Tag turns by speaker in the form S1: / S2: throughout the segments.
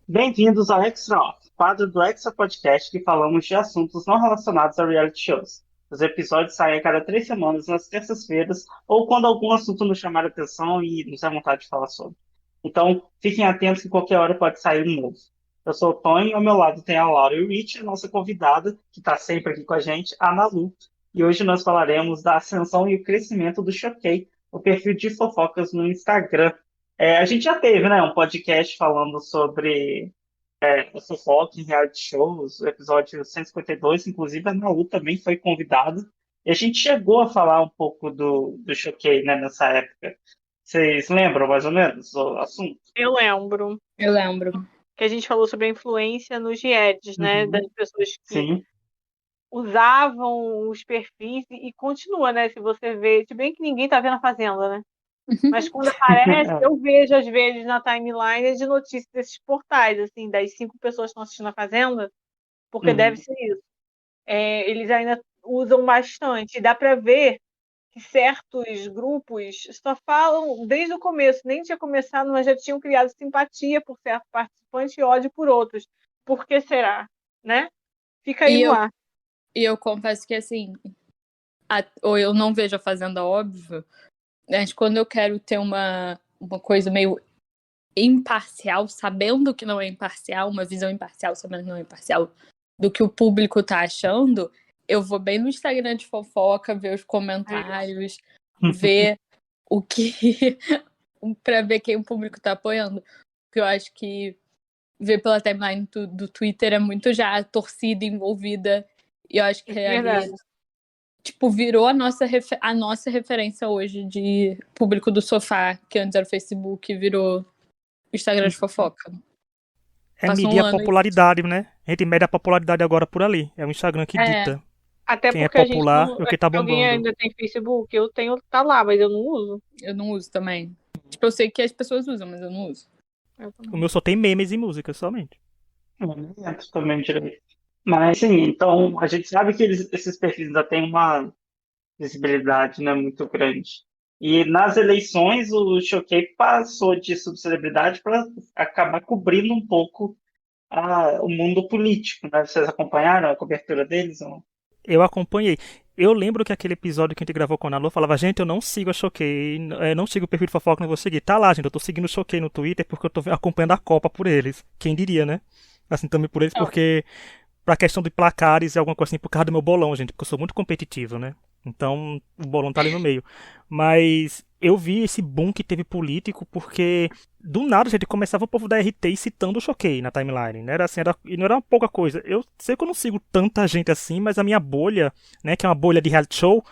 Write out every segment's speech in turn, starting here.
S1: Bem-vindos ao Extra Off, quadro do Extra Podcast que falamos de assuntos não relacionados a reality shows. Os episódios saem a cada 3 semanas, nas terças-feiras, ou quando algum assunto nos chamar a atenção e nos dá vontade de falar sobre. Então, fiquem atentos que qualquer hora pode sair um novo. Eu sou o Tony, ao meu lado tem a Laura e o Rich, a nossa convidada, que está sempre aqui com a gente, a Malu. E hoje nós falaremos da ascensão e o crescimento do Choquei, o perfil de fofocas no Instagram. A gente já teve, né, um podcast falando sobre fofoca em reality shows, o episódio 152, inclusive a Nalu também foi convidada. E a gente chegou a falar um pouco do Choquei, né, nessa época. Vocês lembram mais ou menos o assunto?
S2: Eu lembro
S3: Eu lembro.
S2: que a gente falou sobre a influência nos realities, né?
S1: Uhum.
S2: Das pessoas que
S1: Sim.
S2: usavam os perfis e continua, né? Se você vê, se bem que ninguém tá vendo a Fazenda, né? Mas quando aparece, eu vejo às vezes na timeline de notícias desses portais, assim, das 5 pessoas que estão assistindo a Fazenda, porque deve
S1: Uhum.
S2: ser isso. Eles ainda usam bastante. E dá para ver que certos grupos só falam desde o começo, nem tinha começado, mas já tinham criado simpatia por certo participante e ódio por outros. Por que será? Né? Fica aí
S3: E
S2: no
S3: eu,
S2: ar.
S3: e eu confesso que, assim, ou eu não vejo a Fazenda, óbvio, mas quando eu quero ter uma coisa meio imparcial, sabendo que não é imparcial, uma visão imparcial, sabendo que não é imparcial, do que o público tá achando, eu vou bem no Instagram de fofoca, ver os comentários, ver o que... pra ver quem o público tá apoiando. Porque eu acho que ver pela timeline do Twitter é muito já a torcida envolvida. E eu acho que
S2: É
S3: ali,
S2: verdade.
S3: tipo, virou a nossa referência hoje de público do sofá, que antes era o Facebook, virou o Instagram de fofoca.
S4: É
S3: Passou
S4: medir
S3: um
S4: a
S3: ano e...
S4: popularidade, né? A gente mede a popularidade agora por ali. É o Instagram que
S3: É,
S4: dita
S2: Até
S4: quem é
S2: porque a gente
S4: popular
S2: não.
S4: e o que tá
S2: Alguém
S4: bombando.
S2: ainda tem Facebook? Eu tenho, tá lá, mas eu não uso.
S3: eu não uso também. Tipo, eu sei que as pessoas usam, mas eu não uso.
S2: Eu
S4: O
S2: também.
S4: meu só tem memes e músicas somente.
S1: Eu nem entro também direito. Mas, sim, então, a gente sabe que esses perfis ainda têm uma visibilidade, né, muito grande. E nas eleições, o Choquei passou de subcelebridade para acabar cobrindo um pouco o mundo político, né? Vocês acompanharam a cobertura deles? Ou...
S4: Eu acompanhei. Eu lembro que aquele episódio que a gente gravou com a Nalu falava, gente, eu não sigo a Choquei, não sigo o perfil de fofoca, não vou seguir. Tá lá, gente, eu tô seguindo o Choquei no Twitter porque eu tô acompanhando a Copa por eles. Quem diria, né? Assim, também por eles,
S2: Não.
S4: porque pra questão de placares e alguma coisa assim, por causa do meu bolão, gente, porque eu sou muito competitivo, né? Então, o bolão tá ali no meio. Mas eu vi esse boom que teve político porque do nada, gente, começava o povo da RT citando o Choquei na timeline, né? Era assim, e não era uma pouca coisa. Eu sei que eu não sigo tanta gente assim, mas a minha bolha, né, que é uma bolha de reality show,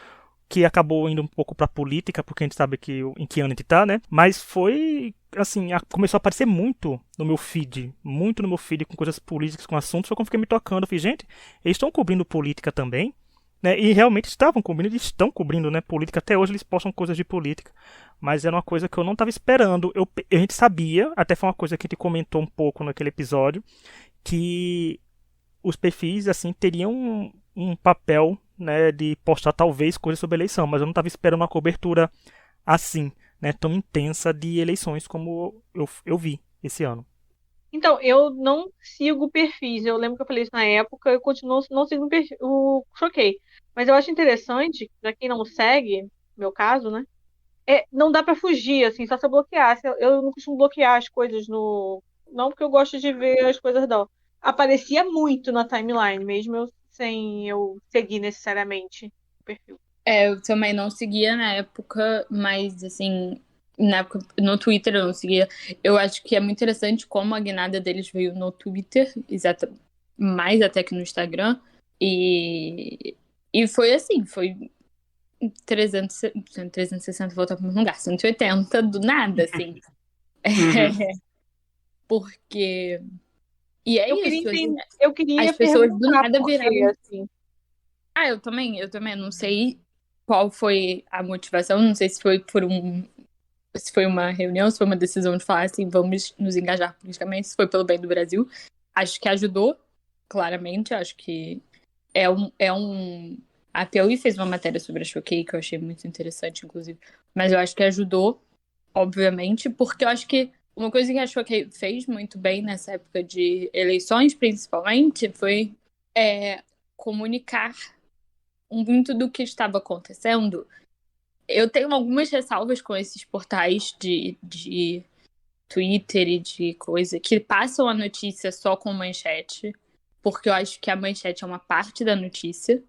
S4: que acabou indo um pouco pra política, porque a gente sabe em que ano a gente tá, né? Mas foi, assim, começou a aparecer muito no meu feed, com coisas políticas, com assuntos, foi quando eu fiquei me tocando. Eu falei, gente, eles estão cobrindo política também, né? E realmente estavam cobrindo, eles estão cobrindo, né, política. Até hoje eles postam coisas de política, mas era uma coisa que eu não estava esperando. A gente sabia, até foi uma coisa que a gente comentou um pouco naquele episódio, que os perfis, assim, teriam um papel, né, de postar talvez coisas sobre eleição, mas eu não estava esperando uma cobertura assim, né, tão intensa de eleições como eu vi esse ano.
S2: Então, eu não sigo perfis. Eu lembro que eu falei isso na época, eu continuo não seguindo o Choquei. Mas eu acho interessante, pra quem não segue, meu caso, né? Não dá pra fugir, assim, só se eu bloquear. Eu não costumo bloquear as coisas no. Não, porque eu gosto de ver as coisas não. Aparecia muito na timeline, mesmo sem eu seguir necessariamente o perfil.
S3: Eu também não seguia na época, mas assim, na época no Twitter eu não seguia. Eu acho que é muito interessante como a guinada deles veio no Twitter, mais até que no Instagram. E foi assim, foi 300, 360 voltar para o mesmo lugar, 180 do nada, assim.
S1: Uhum.
S3: Porque. E é
S2: Eu queria
S3: isso, assim,
S2: entender, eu queria
S3: as pessoas do
S2: perguntar
S3: nada
S2: por quê,
S3: viraram.
S2: assim.
S3: Ah, eu também não sei qual foi a motivação, não sei se foi uma reunião, se foi uma decisão de falar assim, vamos nos engajar politicamente, se foi pelo bem do Brasil. Acho que ajudou, claramente, acho que é um. A Piauí fez uma matéria sobre a Choquei, que eu achei muito interessante, inclusive. Mas eu acho que ajudou, obviamente, porque eu acho que Uma coisa que achou que fez muito bem nessa época de eleições, principalmente, foi comunicar muito do que estava acontecendo. Eu tenho algumas ressalvas com esses portais de Twitter e de coisa que passam a notícia só com manchete, porque eu acho que a manchete é uma parte da notícia,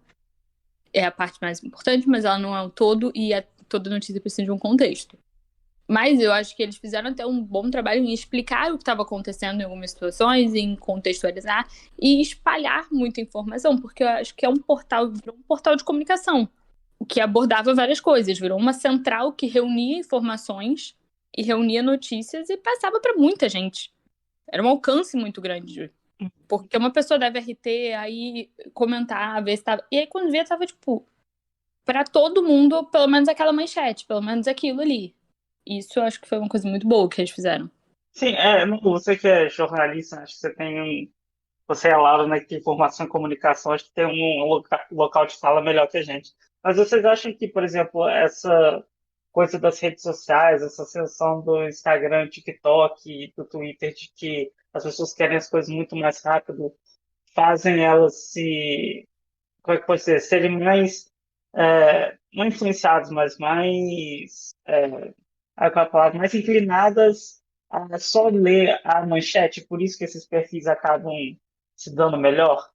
S3: é a parte mais importante, mas ela não é o todo, e toda notícia precisa de um contexto. Mas eu acho que eles fizeram até um bom trabalho em explicar o que estava acontecendo em algumas situações, em contextualizar e espalhar muita informação, porque eu acho que virou um portal de comunicação, que abordava várias coisas, virou uma central que reunia informações e reunia notícias e passava para muita gente. Era um alcance muito grande. Porque uma pessoa deve RT, aí comentar, ver se tava... E aí quando via, tava, tipo, pra todo mundo, pelo menos aquela manchete, pelo menos aquilo ali. Isso eu acho que foi uma coisa muito boa que eles fizeram.
S1: Sim, você que é jornalista, acho que você tem você é lá na informação e comunicação, acho que tem um local de fala melhor que a gente. Mas vocês acham que, por exemplo, essa coisa das redes sociais, essa ascensão do Instagram, TikTok, do Twitter, de que as pessoas querem as coisas muito mais rápido, fazem elas como é que pode ser, serem mais, não influenciadas, mas mais, qual é a palavra, mais inclinadas a só ler a manchete, por isso que esses perfis acabam se dando melhor?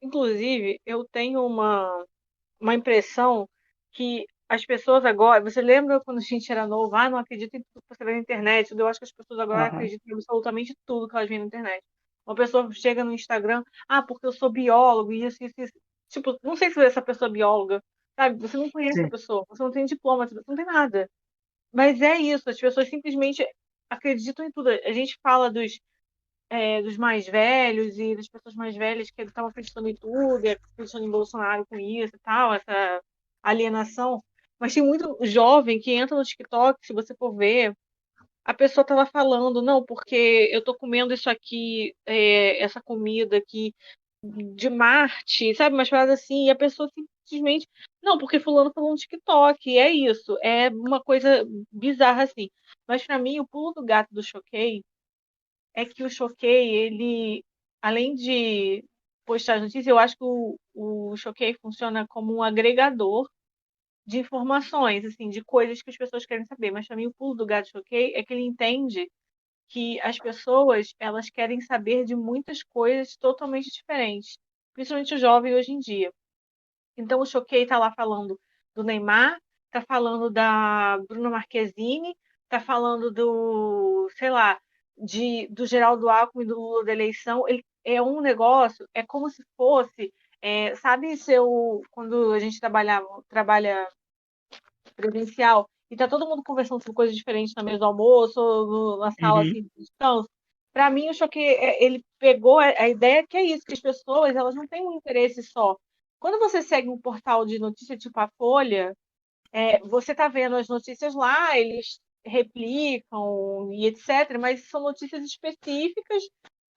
S2: Inclusive, eu tenho uma impressão que as pessoas agora. Você lembra quando a gente era novo? Ah, não acredito em tudo que você vê na internet. Eu acho que as pessoas agora
S1: Aham.
S2: acreditam em absolutamente tudo que elas veem na internet. Uma pessoa chega no Instagram, ah, porque eu sou biólogo, e isso, isso, isso. Tipo, não sei se essa pessoa é bióloga, sabe? Você não conhece a
S1: Sim.
S2: pessoa, você não tem diploma, você não tem nada. Mas é isso, as pessoas simplesmente acreditam em tudo. A gente fala dos mais velhos e das pessoas mais velhas que estavam acreditando em tudo, e acreditando em Bolsonaro com isso e tal, essa alienação. Mas tem muito jovem que entra no TikTok, se você for ver, a pessoa estava falando, não, porque eu tô comendo isso aqui, essa comida aqui de Marte, sabe? Umas paradas assim, e a pessoa simplesmente, não, porque fulano falou no TikTok, e é isso, é uma coisa bizarra assim. Mas para mim, o pulo do gato do Choquei é que o Choquei, ele, além de postar as notícias, eu acho que o Choquei funciona como um agregador de informações, assim, de coisas que as pessoas querem saber. Mas para mim, o pulo do gato Choquei é que ele entende que as pessoas, elas querem saber de muitas coisas totalmente diferentes, principalmente o jovem hoje em dia. Então, o Choquei está lá falando do Neymar, está falando da Bruna Marquezine, está falando do, sei lá, do Geraldo Alckmin e do Lula da eleição. Ele, é um negócio, é como se fosse, sabe, quando a gente trabalha presencial e tá todo mundo conversando sobre coisas diferentes na mesa do almoço, ou na sala
S1: Uhum.
S2: assim, de descanso. Para mim, eu acho que ele pegou a ideia que é isso, que as pessoas elas não têm um interesse só. Quando você segue um portal de notícia tipo a Folha, você está vendo as notícias lá, eles replicam e etc., mas são notícias específicas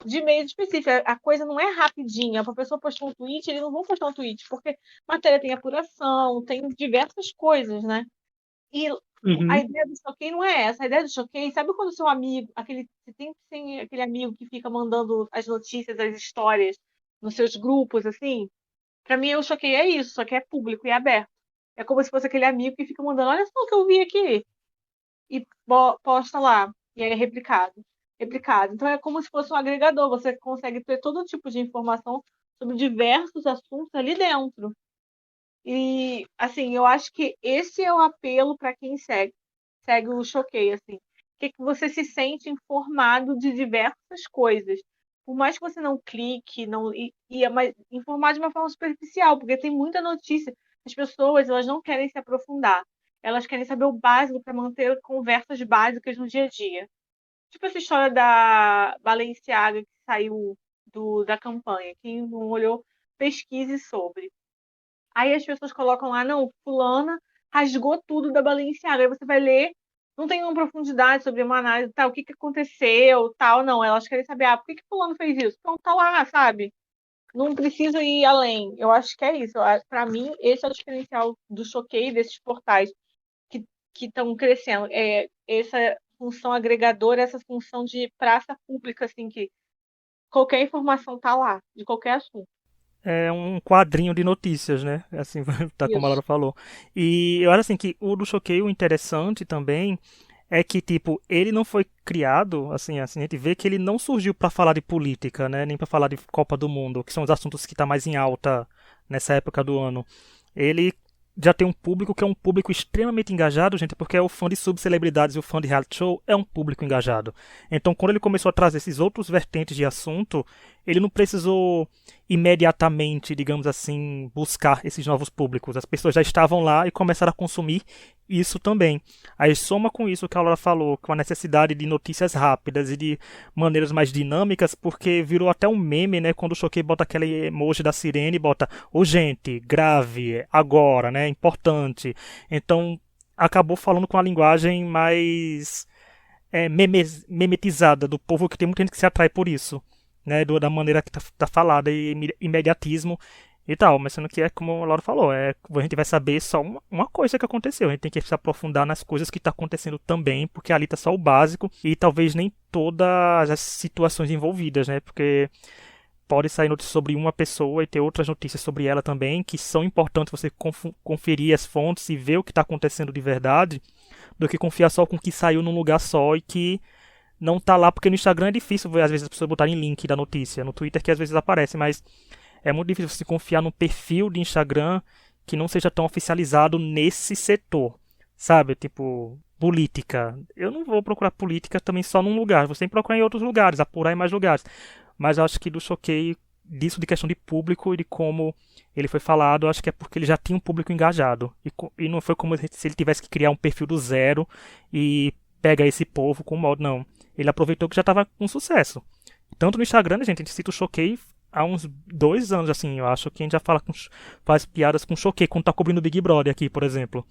S2: de meios específicos. A coisa não é rapidinha. Para a pessoa postar um tweet, eles não vão postar um tweet, porque matéria tem apuração, tem diversas coisas, né? E a
S1: Uhum.
S2: ideia do choquei não é essa. A ideia do choquei, sabe quando o seu amigo, você tem que ser aquele amigo que fica mandando as notícias, as histórias nos seus grupos, assim? Pra mim, o choquei é isso, só que é público e aberto. É como se fosse aquele amigo que fica mandando, olha só o que eu vi aqui, e posta lá, e aí é replicado. Replicado. Então é como se fosse um agregador, você consegue ter todo tipo de informação sobre diversos assuntos ali dentro. E, assim, eu acho que esse é o apelo para quem segue o Choquei, assim. Que você se sente informado de diversas coisas. Por mais que você não clique, não mas informar de uma forma superficial, porque tem muita notícia. As pessoas, elas não querem se aprofundar. Elas querem saber o básico para manter conversas básicas no dia a dia. Tipo essa história da Balenciaga que saiu da campanha. Quem não olhou, pesquise sobre. Aí as pessoas colocam lá, não, fulana rasgou tudo da Balenciaga. Aí você vai ler, não tem uma profundidade sobre uma análise, tal, o que aconteceu, tal, não. Elas querem saber, por que fulano fez isso? Então tá lá, sabe? Não precisa ir além. Eu acho que é isso. Para mim, esse é o diferencial do Choquei desses portais que estão crescendo. Essa função agregadora, essa função de praça pública, assim, que qualquer informação tá lá, de qualquer assunto.
S4: É um quadrinho de notícias, né? Assim, tá como a
S2: Isso.
S4: Laura falou. E eu acho assim que o do Choquei, o interessante também é que, tipo, ele não foi criado, assim, a gente vê que ele não surgiu pra falar de política, né? Nem pra falar de Copa do Mundo, que são os assuntos que tá mais em alta nessa época do ano. Ele já tem um público que é um público extremamente engajado, gente, porque é o fã de subcelebridades e o fã de reality show é um público engajado. Então, quando ele começou a trazer esses outros vertentes de assunto, ele não precisou imediatamente, digamos assim, buscar esses novos públicos. As pessoas já estavam lá e começaram a consumir isso também. Aí soma com isso que a Laura falou, com a necessidade de notícias rápidas e de maneiras mais dinâmicas, porque virou até um meme, né? Quando o Choquei bota aquele emoji da sirene e bota urgente, grave, agora, né? Importante. Então acabou falando com a linguagem mais memetizada do povo, que tem muita gente que se atrai por isso, né? Da maneira que tá falada, e imediatismo e tal, mas sendo que é como a Laura falou, a gente vai saber só uma coisa que aconteceu, a gente tem que se aprofundar nas coisas que tá acontecendo também, porque ali tá só o básico e talvez nem todas as situações envolvidas, né? Porque pode sair notícia sobre uma pessoa e ter outras notícias sobre ela também, que são importantes você conferir as fontes e ver o que está acontecendo de verdade, do que confiar só com o que saiu num lugar só e que não tá lá, porque no Instagram é difícil, às vezes, as pessoas botarem link da notícia, no Twitter que às vezes aparece, mas é muito difícil você confiar num perfil de Instagram que não seja tão oficializado nesse setor, sabe? Tipo, política. Eu não vou procurar política também só num lugar, você tem que procurar em outros lugares, apurar em mais lugares. Mas eu acho que do Choquei, disso de questão de público e de como ele foi falado, eu acho que é porque ele já tinha um público engajado. E não foi como se ele tivesse que criar um perfil do zero e pega esse povo com o modo, não. Ele aproveitou que já estava com sucesso. Tanto no Instagram, né, gente, a gente cita o Choquei há uns 2 anos, assim, eu acho que a gente já faz piadas com Choquei quando tá cobrindo o Big Brother aqui, por exemplo.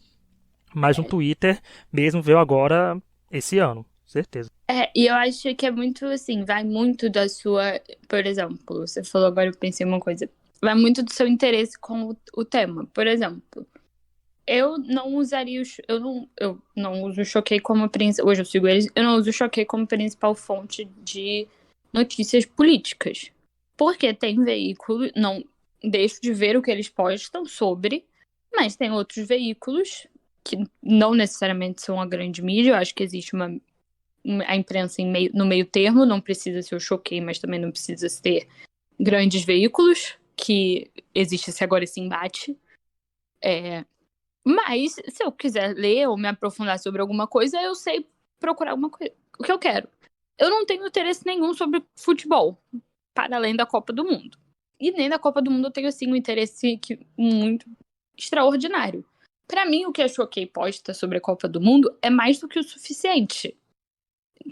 S4: Mas no Twitter mesmo veio agora esse ano, certeza.
S3: E eu acho que é muito assim, vai muito da sua. Por exemplo, você falou agora, eu pensei uma coisa. Vai muito do seu interesse com o tema. Por exemplo, eu não usaria eu não uso o Choquei como principal. Hoje eu sigo eles, eu não uso o Choquei como principal fonte de notícias políticas. Porque tem veículo, não deixo de ver o que eles postam sobre, mas tem outros veículos que não necessariamente são a grande mídia. Eu acho que existe a imprensa no meio termo, não precisa ser o Choquei, mas também não precisa ser grandes veículos, que existe agora esse embate. Mas, se eu quiser ler ou me aprofundar sobre alguma coisa, eu sei procurar alguma coisa, o que eu quero. Eu não tenho interesse nenhum sobre futebol, para além da Copa do Mundo. E nem da Copa do Mundo eu tenho, assim, um interesse muito extraordinário. Para mim, o que a Choquei posta sobre a Copa do Mundo é mais do que o suficiente.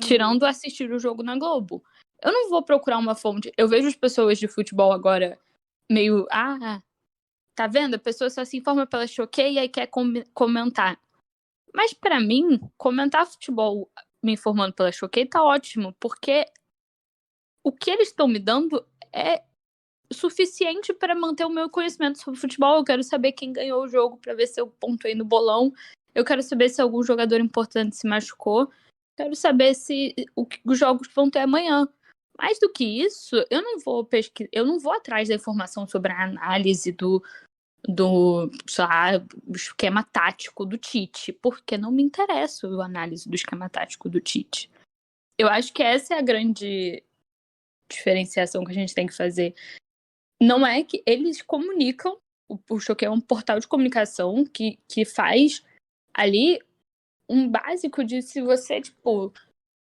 S3: Tirando assistir o jogo na Globo. Eu não vou procurar uma fonte. Eu vejo as pessoas de futebol agora meio... tá vendo? A pessoa só se informa pela Choquei e aí quer comentar. Mas pra mim, comentar futebol me informando pela Choquei tá ótimo, porque o que eles estão me dando é suficiente para manter o meu conhecimento sobre futebol. Eu quero saber quem ganhou o jogo para ver se eu pontuei no bolão. Eu quero saber se algum jogador importante se machucou. Quero saber se os jogos vão ter amanhã. Mais do que isso, eu não vou pesquisar, eu não vou atrás da informação sobre a análise do sei lá, esquema tático do Tite, porque não me interessa a análise do esquema tático do Tite. Eu acho que essa é a grande diferenciação que a gente tem que fazer. Não é que eles comunicam, o Choquei é um portal de comunicação que faz ali um básico de se você,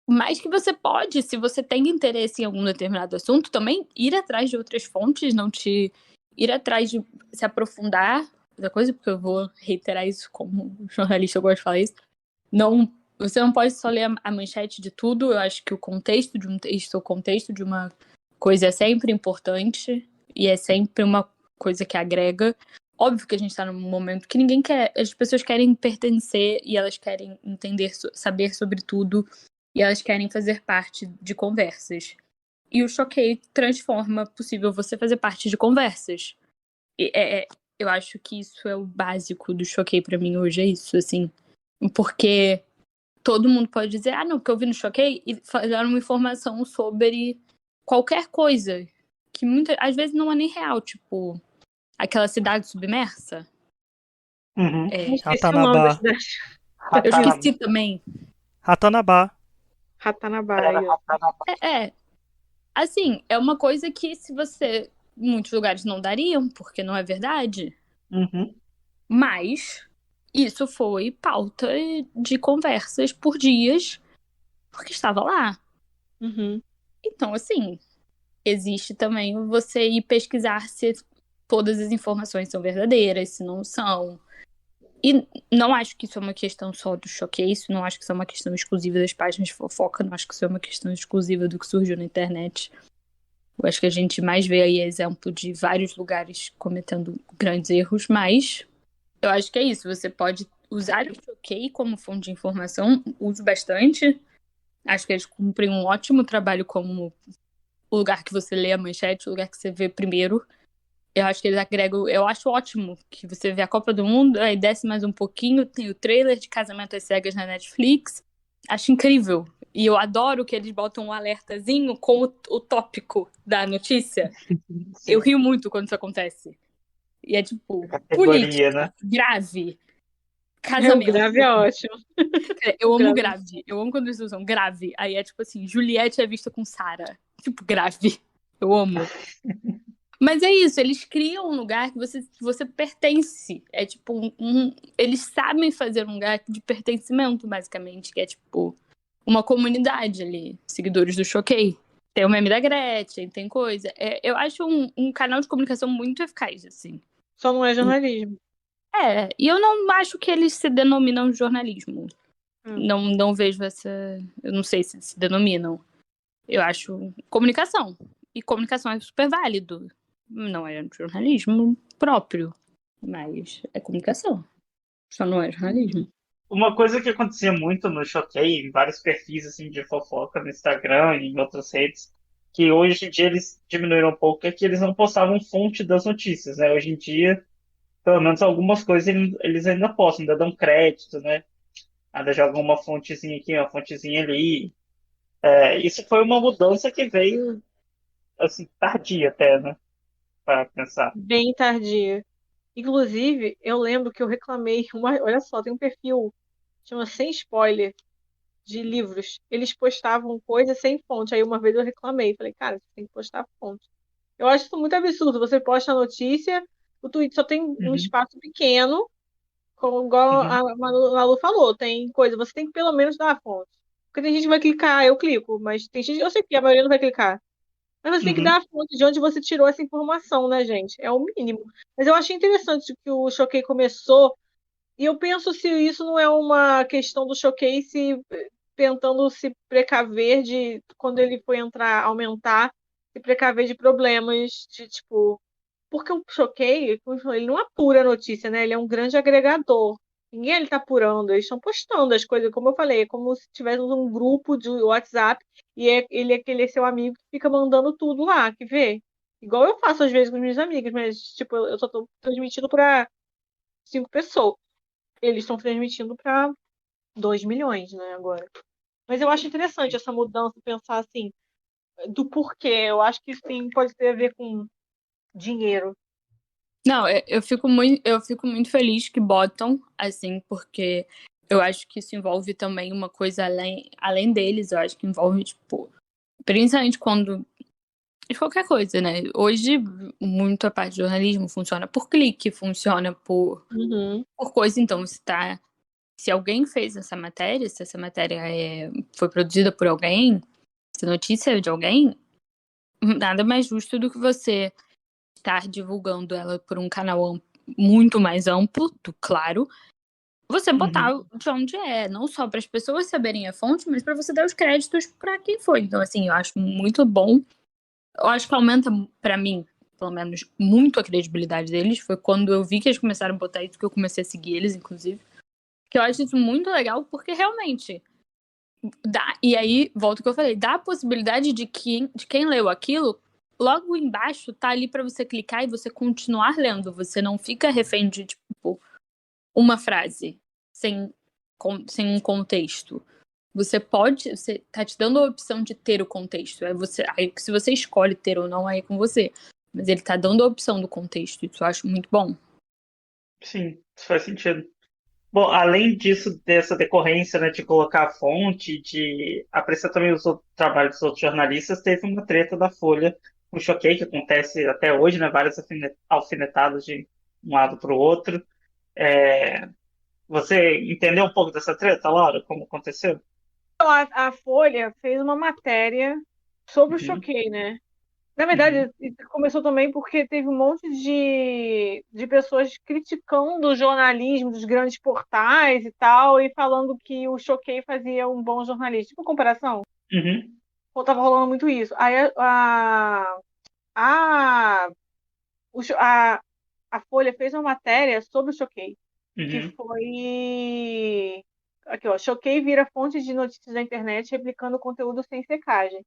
S3: mais que você pode, se você tem interesse em algum determinado assunto, também ir atrás de outras fontes, não te ir atrás de se aprofundar da coisa, porque eu vou reiterar isso como jornalista, eu gosto de falar isso. Você não pode só ler a manchete de tudo. Eu acho que o contexto de um texto, o contexto de uma coisa é sempre importante e é sempre uma coisa que agrega. Óbvio que a gente está num momento que ninguém quer, as pessoas querem pertencer e elas querem entender, saber sobre tudo e elas querem fazer parte de conversas. E o Choquei transforma possível você fazer parte de conversas. Eu acho que isso é o básico do Choquei pra mim hoje, é isso, assim. Porque todo mundo pode dizer, não, porque eu vi no Choquei e fizeram uma informação sobre qualquer coisa, que às vezes não é nem real, tipo, aquela cidade submersa.
S1: Uhum.
S2: Esqueci o nome da
S4: Ratanabá.
S2: cidade.
S3: Eu esqueci também.
S4: Ratanabá.
S2: Ratanabá.
S1: Era
S2: Aí, ó.
S3: Assim, é uma coisa que se você... Muitos lugares não dariam, porque não é verdade.
S1: Uhum.
S3: Mas isso foi pauta de conversas por dias, porque estava lá.
S2: Uhum.
S3: Então, assim, existe também você ir pesquisar se todas as informações são verdadeiras, se não são. E não acho que isso é uma questão só do Showcase, não acho que isso é uma questão exclusiva das páginas de fofoca, não acho que isso é uma questão exclusiva do que surgiu na internet. Eu acho que a gente mais vê aí exemplo de vários lugares cometendo grandes erros, mas eu acho que é isso. Você pode usar o Choquei como fonte de informação, uso bastante. Acho que eles cumprem um ótimo trabalho como o lugar que você lê a manchete, o lugar que você vê primeiro. Eu acho que eles agregam. Eu acho ótimo que você vê a Copa do Mundo, aí desce mais um pouquinho, tem o trailer de Casamento às Cegas na Netflix. Acho incrível. E eu adoro que eles botam um alertazinho com o tópico da notícia. Eu rio muito quando isso acontece. E é tipo,
S1: Categoria, né?
S3: política, grave,
S2: O
S3: casamento.
S2: grave é ótimo.
S3: Eu amo
S2: Grave.
S3: grave. Eu amo quando eles usam grave. Aí é tipo assim, Juliette é vista com Sarah. Tipo, grave. Eu amo. Mas é isso, eles criam um lugar que você pertence. É tipo eles sabem fazer um lugar de pertencimento, basicamente, que é tipo uma comunidade ali, seguidores do Choquei. Tem o meme da Gretchen, tem coisa. Eu acho um canal de comunicação muito eficaz, assim.
S2: Só não é jornalismo.
S3: E eu não acho que eles se denominam jornalismo. Não vejo essa... Eu não sei se denominam. Eu acho comunicação. E comunicação é super válido. Não é jornalismo próprio, mas é comunicação. Só não é jornalismo.
S1: Uma coisa que acontecia muito no Choquei, em vários perfis assim, de fofoca no Instagram e em outras redes, que hoje em dia eles diminuíram um pouco, é que eles não postavam fonte das notícias, né? Hoje em dia, pelo menos algumas coisas eles ainda postam, ainda dão crédito, né? Ainda jogam uma fontezinha aqui, uma fontezinha ali. Isso foi uma mudança que veio, assim, tardia até, né? Para pensar.
S2: Bem tardia. Inclusive, eu lembro que eu reclamei. Olha só, tem um perfil, chama Sem Spoiler, de livros. Eles postavam coisas sem fonte. Aí uma vez eu reclamei. Falei, cara, você tem que postar fonte. Eu acho isso muito absurdo. Você posta a notícia, o tweet só tem um
S1: Uhum,
S2: espaço pequeno, como igual
S1: uhum,
S2: a Malu falou, tem coisa, você tem que pelo menos dar a fonte. Porque tem gente que vai clicar, eu clico, mas tem gente, eu sei que a maioria não vai clicar. Mas você tem que
S1: uhum.
S2: dar a fonte de onde você tirou essa informação, né, gente? É o mínimo. Mas eu achei interessante que o Choquei começou, e eu penso se isso não é uma questão do Choquei se tentando se precaver de, quando ele foi entrar, aumentar, se precaver de problemas de, tipo, porque o Choquei, ele não apura a notícia, né? Ele é um grande agregador. Ninguém ele tá apurando, eles estão postando as coisas, como eu falei, é como se tivéssemos um grupo de WhatsApp e ele é aquele seu amigo que fica mandando tudo lá, que vê. Igual eu faço às vezes com os meus amigos, mas tipo, eu só tô transmitindo para 5 pessoas. Eles estão transmitindo para 2 milhões, né, agora. Mas eu acho interessante essa mudança, pensar assim, do porquê. Eu acho que sim, pode ter a ver com dinheiro.
S3: Não, eu fico muito feliz que botam, assim, porque eu acho que isso envolve também uma coisa além deles. Eu acho que envolve, tipo, principalmente quando... De qualquer coisa, né? Hoje, muito a parte de jornalismo funciona por clique, funciona
S2: Uhum.
S3: por coisa. Então, se alguém fez essa matéria, se essa matéria foi produzida por alguém, se a notícia é de alguém, nada mais justo do que você estar divulgando ela por um canal muito mais amplo, claro, você botar
S1: Uhum.
S3: de onde é, não só para as pessoas saberem a fonte, mas para você dar os créditos para quem foi. Então, assim, eu acho muito bom. Eu acho que aumenta, para mim, pelo menos, muito a credibilidade deles. Foi quando eu vi que eles começaram a botar isso que eu comecei a seguir eles, inclusive. Que eu acho isso muito legal, porque realmente e aí, volta ao que eu falei, dá a possibilidade de quem leu aquilo, logo embaixo tá ali para você clicar e você continuar lendo. Você não fica refém de, tipo, uma frase sem um contexto. Você tá te dando a opção de ter o contexto. Aí, se você escolhe ter ou não, aí é com você. Mas ele tá dando a opção do contexto. Isso eu acho muito bom.
S1: Sim, isso faz sentido. Bom, além disso, dessa decorrência, né, de colocar a fonte, de apreciar também os outros trabalhos dos outros jornalistas, teve uma treta da Folha com o Choquei, que acontece até hoje, né, várias alfinetadas de um lado para o outro. É, Você entendeu um pouco dessa treta, Laura? Como aconteceu?
S2: Então, a Folha fez uma matéria sobre o
S1: Uhum,
S2: Choquei, né? Na
S1: uhum,
S2: verdade, isso começou também porque teve um monte de pessoas criticando o jornalismo dos grandes portais e tal, e falando que o Choquei fazia um bom jornalismo. Tipo, comparação,
S1: uhum,
S2: tava rolando muito isso. Aí a, o Cho- a Folha fez uma matéria sobre o Choquei, que
S1: uhum,
S2: foi... Aqui, ó. Choquei vira fonte de notícias da internet replicando conteúdo sem checagem.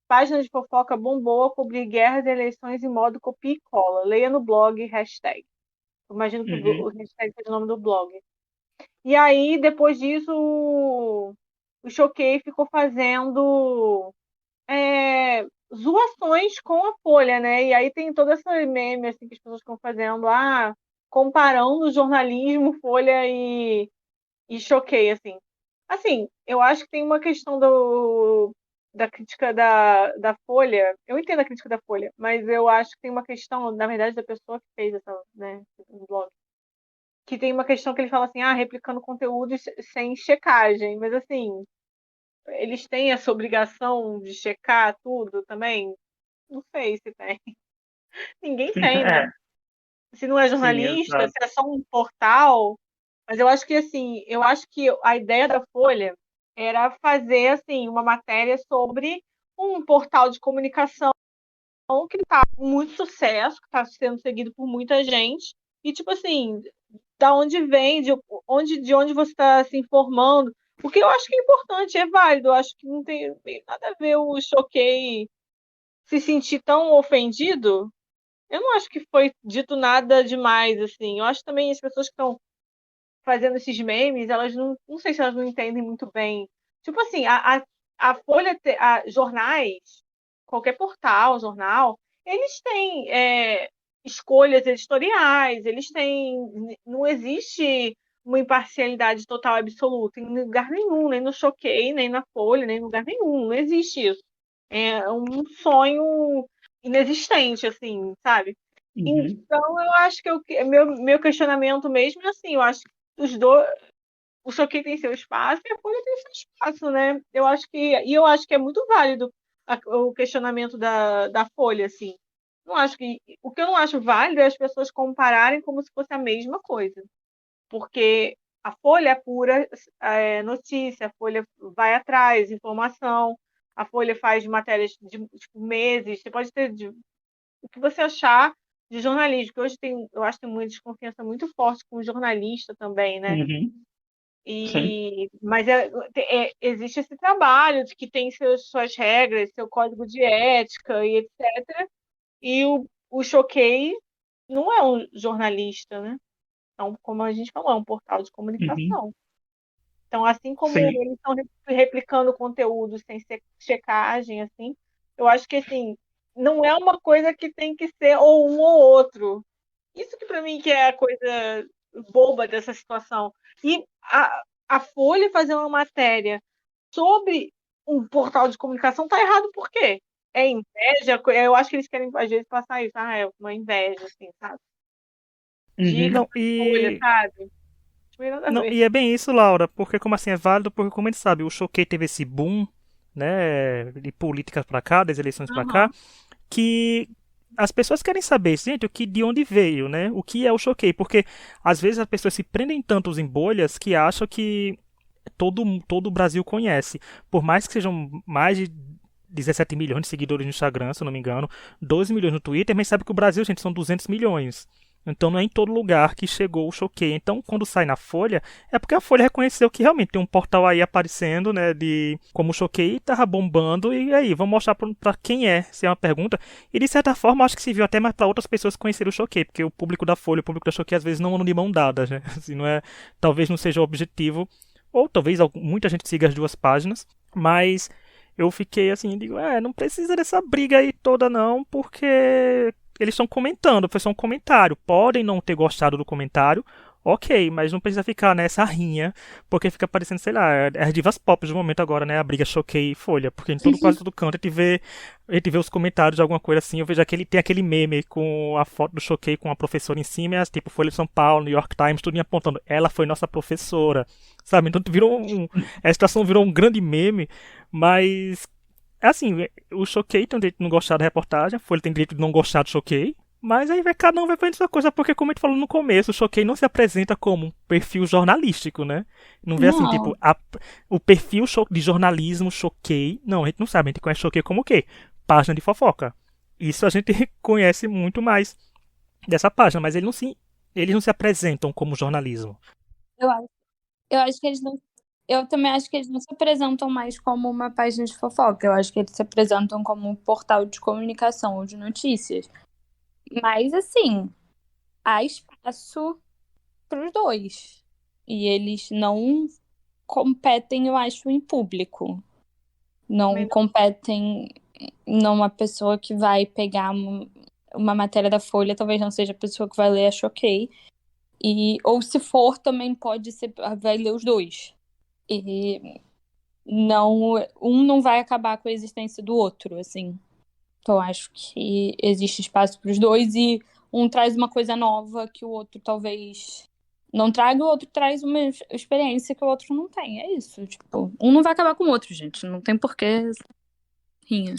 S2: Página de fofoca bombou a cobrir guerras e eleições em modo copia e cola. Leia no blog, hashtag. Imagino que o
S1: uhum,
S2: hashtag seja o nome do blog. E aí, depois disso, o Choquei ficou fazendo zoações com a Folha, né? E aí tem toda essa meme assim, que as pessoas estão fazendo, comparando o jornalismo, Folha e Choquei, assim. Assim, eu acho que tem uma questão da crítica da Folha. Eu entendo a crítica da Folha, mas eu acho que tem uma questão, na verdade, da pessoa que fez essa, né, esse blog. Que tem uma questão que ele fala assim, replicando conteúdos sem checagem. Mas assim, eles têm essa obrigação de checar tudo também? Não sei se tem. Ninguém tem, né?
S1: é,
S2: Se não é
S1: sim,
S2: jornalista,
S1: exato.
S2: se é só um portal. Mas eu acho que assim, eu acho que a ideia da Folha era fazer assim uma matéria sobre um portal de comunicação que está com muito sucesso, que está sendo seguido por muita gente e tipo assim, da onde vem, de onde você está se informando. O que eu acho que é importante, é válido. Eu acho que não tem nada a ver o Choquei se sentir tão ofendido. Eu não acho que foi dito nada demais, assim. Eu acho também as pessoas que estão fazendo esses memes, elas não sei se elas não entendem muito bem. Tipo assim, a Folha, jornais, qualquer portal, jornal, eles têm escolhas editoriais, eles têm. Não existe uma imparcialidade total absoluta em lugar nenhum, nem no Choquei, nem na Folha, nem em lugar nenhum. Não existe isso. É um sonho inexistente, assim, sabe?
S1: Uhum,
S2: Então, eu acho que meu questionamento mesmo é assim, eu acho que os dois, o Choquei tem seu espaço e a Folha tem seu espaço, né? Eu acho que é muito válido o questionamento da Folha, assim. Não acho o que eu não acho válido é as pessoas compararem como se fosse a mesma coisa, porque a Folha é pura notícia, a Folha vai atrás, informação, a Folha faz matérias de tipo, meses, você pode ter o que você achar de jornalismo, que hoje eu acho que tem uma desconfiança muito forte com o jornalista também, né?
S1: uhum, sim.
S2: Mas existe esse trabalho de que tem suas regras, seu código de ética e etc. E o Choquei não é um jornalista, né? Então, como a gente falou, é um portal de
S1: Uhum,
S2: comunicação. Então, assim como
S1: sim.
S2: eles estão replicando conteúdo sem checagem, assim, eu acho que assim, não é uma coisa que tem que ser ou um ou outro. Isso que para mim que é a coisa boba dessa situação. E a Folha fazer uma matéria sobre um portal de comunicação tá errado por quê? É inveja? Eu acho que eles querem, às vezes, passar isso. É uma inveja, assim, sabe? Dica
S1: Uhum,
S4: Não,
S2: pra Folha, sabe? Não tem nada a
S4: não,
S2: ver.
S4: e é bem isso, Laura, porque como assim é válido? Porque como a gente sabe, o Choquei teve esse boom, né, de políticas pra cá, das eleições pra cá,
S2: Aham.
S4: que as pessoas querem saber, gente, de onde veio, né? O que é o Choquei? Porque às vezes as pessoas se prendem tanto em bolhas que acham que todo o Brasil conhece. Por mais que sejam mais de 17 milhões de seguidores no Instagram, se eu não me engano, 12 milhões no Twitter, mas sabe que o Brasil, gente, são 200 milhões. Então não é em todo lugar que chegou o Choquei. Então quando sai na Folha, é porque a Folha reconheceu que realmente tem um portal aí aparecendo, né, de como o Choquei tava bombando e aí, vamos mostrar pra quem é, se é uma pergunta. E de certa forma, acho que se viu até mais pra outras pessoas conhecerem o Choquei, porque o público da Folha, o público da Choquei às vezes não anda de mão dadas, né? Assim, não é, talvez não seja o objetivo ou talvez muita gente siga as duas páginas, mas eu fiquei assim, digo, não precisa dessa briga aí toda não, porque eles estão comentando, foi só um comentário, podem não ter gostado do comentário, ok, mas não precisa ficar nessa rinha, porque fica parecendo, sei lá, as divas pop do momento agora, né, a briga Choquei e Folha, porque em quase todo canto a gente vê os comentários de alguma coisa assim, eu vejo tem aquele meme com a foto do Choquei com a professora em cima, e tipo, Folha de São Paulo, New York Times, tudo apontando, ela foi nossa professora, sabe, então a situação virou um grande meme, mas assim, o Choquei tem o direito de não gostar da reportagem, a Folha tem o direito de não gostar do Choquei, mas aí cada um vai fazendo sua coisa, porque como a gente falou no começo, o Choquei não se apresenta como um perfil jornalístico, né? Não vê assim, tipo,
S3: Não.
S4: o perfil de jornalismo Choquei. Não, a gente não sabe, a gente conhece Choquei como o quê? Página de fofoca. Isso a gente conhece muito mais dessa página, mas eles não se apresentam como jornalismo.
S3: Eu acho, eu acho que eles não. Eu também acho que eles não se apresentam mais como uma página de fofoca. Eu acho que eles se apresentam como um portal de comunicação ou de notícias. Mas, assim, há espaço para os dois. E eles não competem, eu acho, em público. Não
S2: Também não.
S3: competem numa pessoa que vai pegar uma matéria da Folha, talvez não seja a pessoa que vai ler a Choquei. Ou se for, também pode ser, vai ler os dois. E não, um não vai acabar com a existência do outro, assim. Então, acho que existe espaço para os dois e um traz uma coisa nova que o outro talvez não traga, o outro traz uma experiência que o outro não tem. É isso, tipo, um não vai acabar com o outro, gente. Não tem porquê rinha.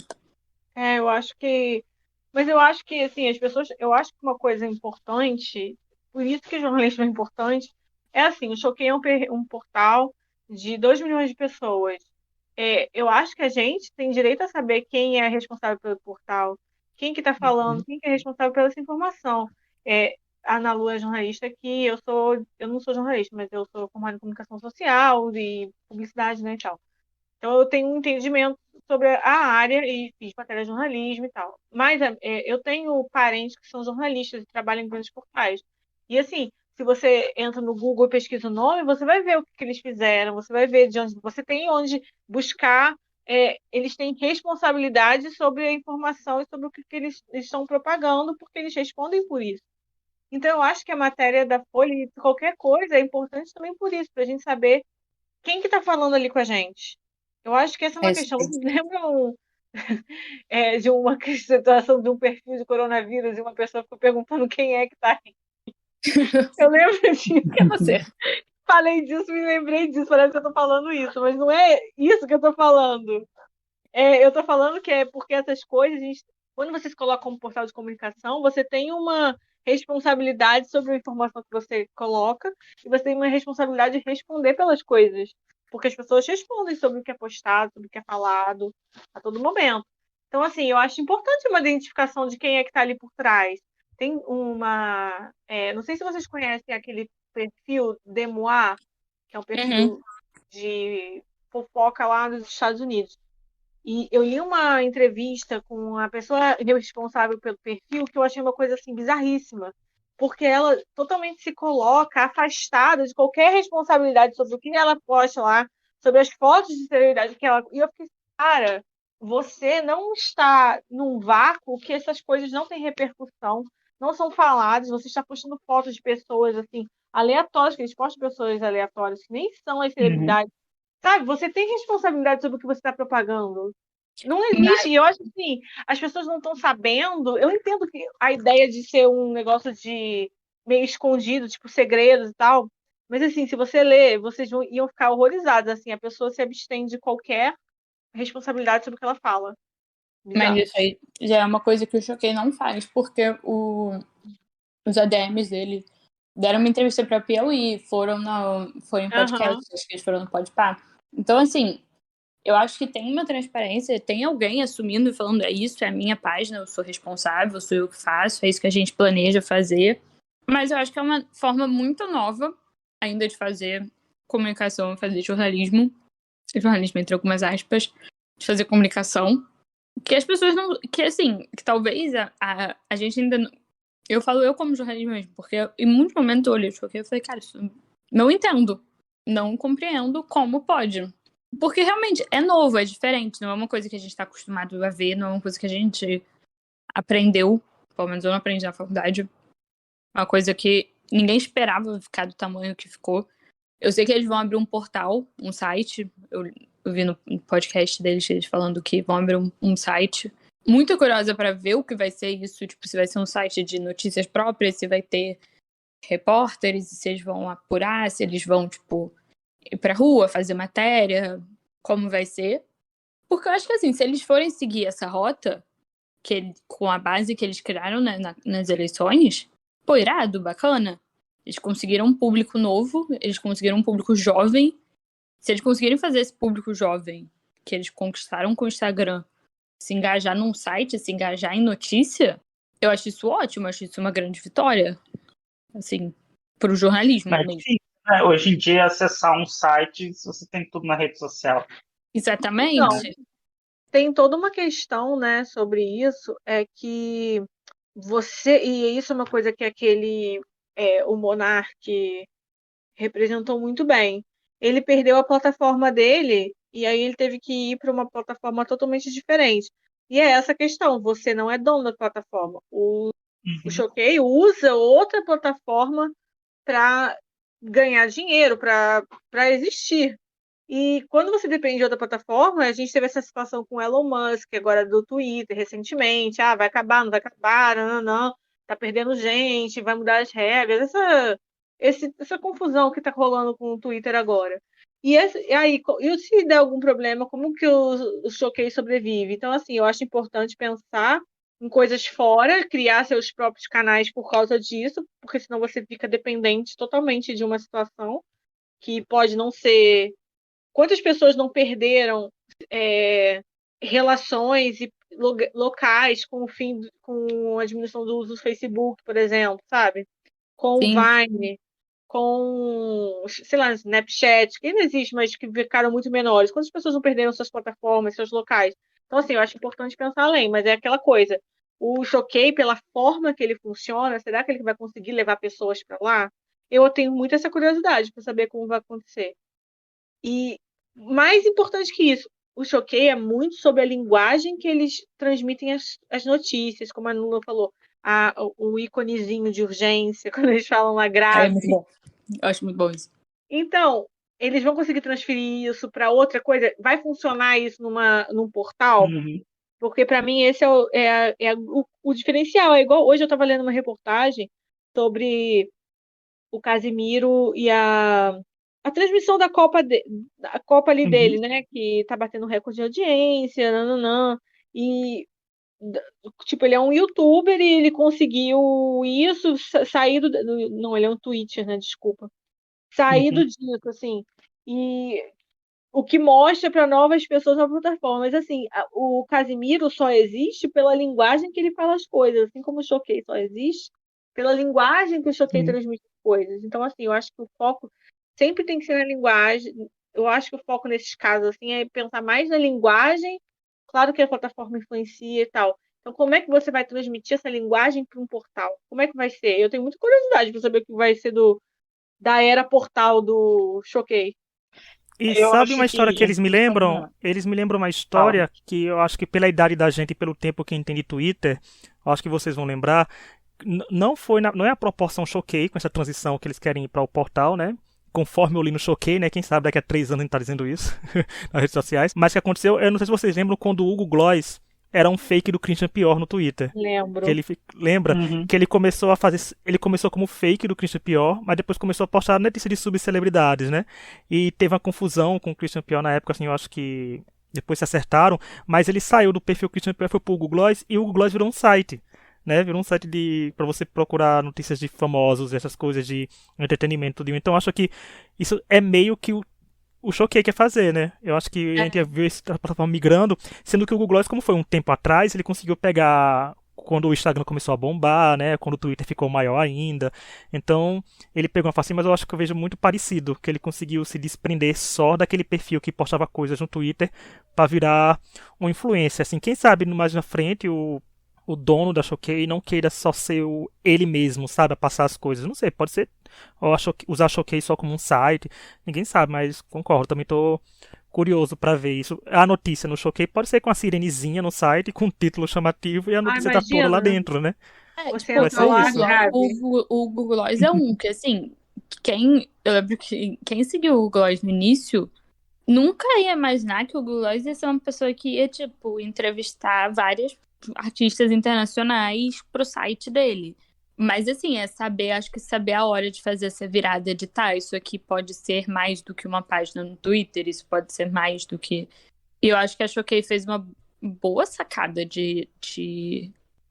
S2: Eu acho que. Mas eu acho que, assim, as pessoas. Eu acho que uma coisa importante, por isso que o jornalismo é importante, é assim: o Choquei é um portal de 2 milhões de pessoas. Eu acho que a gente tem direito a saber quem é responsável pelo portal, quem que está falando, quem que é responsável pela essa informação. A Ana Lu é jornalista aqui, eu não sou jornalista, mas eu sou formada em comunicação social e publicidade, né, e tal. Então eu tenho um entendimento sobre a área e fiz matéria de jornalismo e tal. Mas eu tenho parentes que são jornalistas e trabalham em grandes portais. E assim, se você entra no Google e pesquisa o nome, você vai ver o que eles fizeram, você vai ver de onde você tem onde buscar. Eles têm responsabilidade sobre a informação e sobre o que eles estão propagando, porque eles respondem por isso. Então, eu acho que a matéria da Folha, e qualquer coisa, é importante também por isso, para a gente saber quem que está falando ali com a gente. Eu acho que essa é uma questão. Vocês lembram de uma situação de um perfil de coronavírus e uma pessoa ficou perguntando quem é que está aí? Eu lembro disso.
S3: Que é você?
S2: Falei disso, me lembrei disso. Parece que eu estou falando isso, mas não é isso que eu estou falando. Eu estou falando que é porque essas coisas, quando você se coloca como portal de comunicação, você tem uma responsabilidade sobre a informação que você coloca e você tem uma responsabilidade de responder pelas coisas. Porque as pessoas respondem sobre o que é postado, sobre o que é falado a todo momento. Então, assim, eu acho importante uma identificação de quem é que está ali por trás. Tem uma. Não sei se vocês conhecem aquele perfil Demois, que é um perfil de fofoca lá nos Estados Unidos. E eu li uma entrevista com a pessoa responsável pelo perfil que eu achei uma coisa assim bizarríssima, porque ela totalmente se coloca afastada de qualquer responsabilidade sobre o que ela posta lá, sobre as fotos de celebridade que ela. E eu fiquei, cara, você não está num vácuo que essas coisas não têm repercussão, não são faladas, você está postando fotos de pessoas assim aleatórias, que eles postam pessoas aleatórias que nem são as celebridades. Sabe, você tem responsabilidade sobre o que você está propagando. Não existe. E eu acho que assim, as pessoas não estão sabendo. Eu entendo que a ideia de ser um negócio de meio escondido, tipo segredos e tal. Mas assim, se você ler, vocês iam ficar horrorizados. Assim, a pessoa se abstém de qualquer responsabilidade sobre o que ela fala.
S3: Mas
S2: Bizarro.
S3: isso aí já é uma coisa que o Choquei não faz, porque os ADMs dele deram uma entrevista pra Piauí, foram em podcast, acho que eles foram no Podpah. Então, assim, eu acho que tem uma transparência, tem alguém assumindo e falando, é isso, é a minha página, eu sou responsável, sou eu que faço, é isso que a gente planeja fazer. Mas eu acho que é uma forma muito nova ainda de fazer comunicação, fazer jornalismo entre algumas aspas, de fazer comunicação, que as pessoas não, que assim, que talvez a gente ainda não, eu falo eu como jornalista mesmo, porque em muitos momentos eu olhei o Choquei e falei, cara, isso não entendo. não compreendo como pode. Porque realmente é novo, é diferente, não é uma coisa que a gente tá acostumado a ver, não é uma coisa que a gente aprendeu, pelo menos eu não aprendi na faculdade, uma coisa que ninguém esperava ficar do tamanho que ficou. Eu sei que eles vão abrir um portal, um site, eu vi no podcast deles eles falando que vão abrir um site. Muito curiosa para ver o que vai ser isso, tipo, se vai ser um site de notícias próprias, se vai ter repórteres, se eles vão apurar, se eles vão, tipo, ir pra rua, fazer matéria, como vai ser. Porque eu acho que, assim, se eles forem seguir essa rota, com a base que eles criaram, né, nas eleições, pô, irado, bacana. Eles conseguiram um público novo, eles conseguiram um público jovem. Se eles conseguirem fazer esse público jovem que eles conquistaram com o Instagram se engajar num site, se engajar em notícia, eu acho isso ótimo, eu acho isso uma grande vitória. Assim, pro jornalismo
S1: Mas é
S3: mesmo.
S1: difícil, né? Hoje em dia, acessar um site, se você tem tudo na rede social.
S3: Exatamente.
S2: Não. Tem toda uma questão, né, sobre isso, é que e isso é uma coisa que o Monark representou muito bem. Ele perdeu a plataforma dele e aí ele teve que ir para uma plataforma totalmente diferente. E é essa questão, você não é dono da plataforma. O Choquei usa outra plataforma para ganhar dinheiro, para existir. E quando você depende de outra plataforma, a gente teve essa situação com o Elon Musk, agora do Twitter, recentemente. Ah, vai acabar, não vai acabar, não, não, tá perdendo gente, vai mudar as regras. Essa confusão que tá rolando com o Twitter agora. E se der algum problema, como que o Choquei sobrevive? Então, assim, eu acho importante pensar em coisas fora, criar seus próprios canais por causa disso, porque senão você fica dependente totalmente de uma situação que pode não ser. Quantas pessoas não perderam relações e locais com com a diminuição do uso do Facebook, por exemplo, sabe? Com o
S3: Sim.
S2: Vine, com, sei lá, Snapchat, que ainda existe, mas que ficaram muito menores. Quantas pessoas não perderam suas plataformas, seus locais? Então, assim, eu acho importante pensar além, mas é aquela coisa. O Choquei, pela forma que ele funciona, será que ele vai conseguir levar pessoas para lá? Eu tenho muito essa curiosidade para saber como vai acontecer. E mais importante que isso, o Choquei é muito sobre a linguagem que eles transmitem as notícias, como a Nula falou, o íconezinho de urgência, quando eles falam lá
S3: É
S2: grave.
S3: muito bom. Eu acho muito bom isso.
S2: Então, eles vão conseguir transferir isso para outra coisa? Vai funcionar isso num portal? Porque para mim esse é o diferencial. É igual hoje eu estava lendo uma reportagem sobre o Casimiro e a transmissão da Copa ali dele, né? Que tá batendo recorde de audiência, nananã. E, tipo, ele é um youtuber e ele conseguiu isso, saído. Não, ele é um Twitcher, né? Desculpa. Saído disso, assim. E o que mostra para novas pessoas na plataforma. Mas, assim, o Casimiro só existe pela linguagem que ele fala as coisas, assim como o Choquei só existe pela linguagem que o Choquei transmite as coisas. Então, assim, eu acho que o foco sempre tem que ser na linguagem. Eu acho que o foco nesses casos, assim, é pensar mais na linguagem. Claro que a plataforma influencia e tal. Então, como é que você vai transmitir essa linguagem para um portal? Como é que vai ser? Eu tenho muita curiosidade para saber o que vai ser da era portal do Choquei.
S4: E
S1: Eu
S4: sabe
S1: acho
S4: uma história que eles me lembram?
S1: Fala.
S4: Eles me lembram uma história que eu acho que pela idade da gente e pelo tempo que entende Twitter, eu acho que vocês vão lembrar. Não é a proporção Choquei com essa transição que eles querem ir para o portal, né? Conforme eu li no Choquei, né? Quem sabe daqui a 3 anos a gente tá dizendo isso nas redes sociais. Mas o que aconteceu, eu não sei se vocês lembram quando o Hugo Gloss era um fake do Christian Pior no Twitter.
S2: Lembro.
S4: Que ele lembra que ele começou a fazer. Ele começou como fake do Christian Pior, mas depois começou a postar notícias de subcelebridades, né? E teve uma confusão com o Christian Pior na época, assim, eu acho que depois se acertaram, mas ele saiu do perfil Christian Pior, foi pro Google Gloss e o Google Gloss virou um site. Né, virou um site para você procurar notícias de famosos, essas coisas de entretenimento. Então acho que isso é meio que o Choquei quer fazer, né? Eu acho que a gente viu essa plataforma migrando, sendo que o Google Gloss, como foi um tempo atrás, ele conseguiu pegar quando o Instagram começou a bombar, né? Quando o Twitter ficou maior ainda. Então, ele pegou uma facinha, mas eu acho que eu vejo muito parecido, que ele conseguiu se desprender só daquele perfil que postava coisas no Twitter para virar uma influência. Assim, quem sabe mais na frente o dono da Choquei não queira só ser ele mesmo, sabe? A passar as coisas. Não sei, pode ser. Ou usar a Choquei só como um site. Ninguém sabe, mas concordo. Também tô curioso pra ver isso. A notícia no Choquei pode ser com a sirenezinha no site, com um título chamativo e a
S2: Ah,
S4: notícia tá toda lá
S2: imagina.
S4: dentro, né?
S2: Você
S3: Tipo,
S4: Vai
S2: entra
S4: ser
S2: lá,
S4: isso.
S2: grave.
S3: O Google Gloss é um que, assim, eu lembro que quem seguiu o Google Gloss no início nunca ia imaginar que o Google Gloss ia ser uma pessoa que ia, tipo, entrevistar várias artistas internacionais pro site dele. Mas, assim, acho que saber a hora de fazer essa virada de tá, isso aqui pode ser mais do que uma página no Twitter, isso pode ser mais do que. E eu acho que a Choquei fez uma boa sacada de.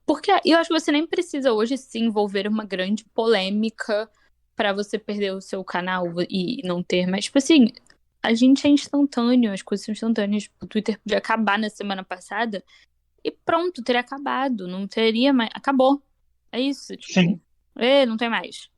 S3: Porque eu acho que você nem precisa hoje se envolver em uma grande polêmica pra você perder o seu canal e não ter. Mas, tipo assim, a gente é instantâneo, as coisas são instantâneas. O Twitter podia acabar na semana passada e pronto, teria acabado. Não teria mais. Acabou. É isso,
S1: Sim.
S3: tipo. Não tem mais.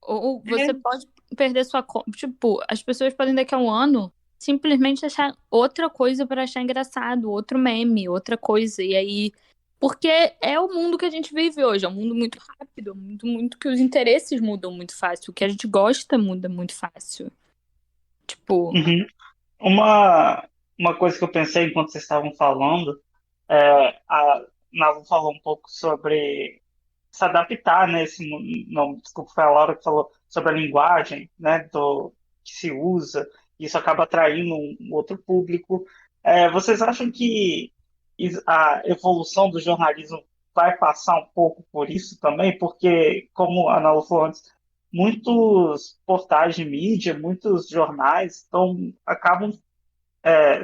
S3: Ou você
S2: É.
S3: pode perder sua conta. Tipo, as pessoas podem daqui a um ano simplesmente achar outra coisa pra achar engraçado, outro meme, outra coisa. E aí. Porque é o mundo que a gente vive hoje. É um mundo muito rápido, muito que os interesses mudam muito fácil. O que a gente gosta muda muito fácil. Tipo.
S1: Uhum. Uma coisa que eu pensei enquanto vocês estavam falando, a Nalu falou um pouco sobre se adaptar, né? Não, desculpa, foi a Laura que falou sobre a linguagem, né? Que se usa, isso acaba atraindo um outro público. Vocês acham que a evolução do jornalismo vai passar um pouco por isso também? Porque, como a Nalu falou antes, muitos portais de mídia, muitos jornais acabam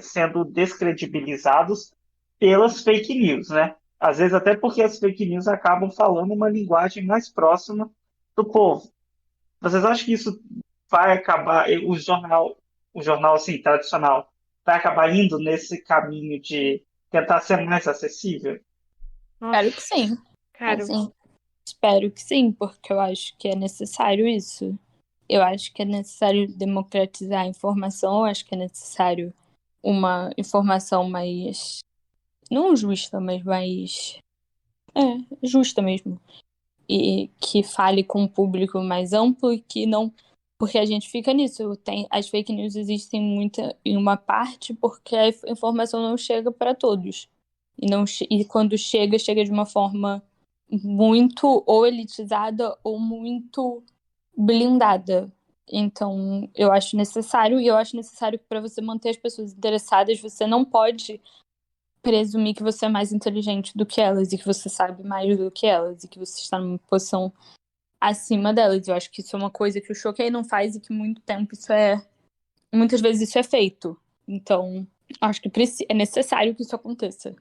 S1: sendo descredibilizados pelas fake news, né? Às vezes até porque as fake news acabam falando uma linguagem mais próxima do povo. Vocês acham que isso vai acabar, o jornal assim, tradicional, vai acabar indo nesse caminho de tentar ser mais acessível?
S3: Espero que
S2: Nossa,
S3: sim.
S2: cara,
S3: Assim, espero que sim, porque eu acho que é necessário isso. Eu acho que é necessário democratizar a informação, eu acho que é necessário uma informação mais, não justa, mas mais, justa mesmo. E que fale com um público mais amplo e que não. Porque a gente fica nisso. As fake news existem muita em uma parte porque a informação não chega para todos. E quando chega, chega de uma forma muito ou elitizada ou muito blindada. Então, eu acho necessário, e eu acho necessário que para você manter as pessoas interessadas, você não pode presumir que você é mais inteligente do que elas e que você sabe mais do que elas e que você está numa posição acima delas. Eu acho que isso é uma coisa que o Choquei não faz e que muitas vezes isso é feito. Então, acho que é necessário que isso aconteça.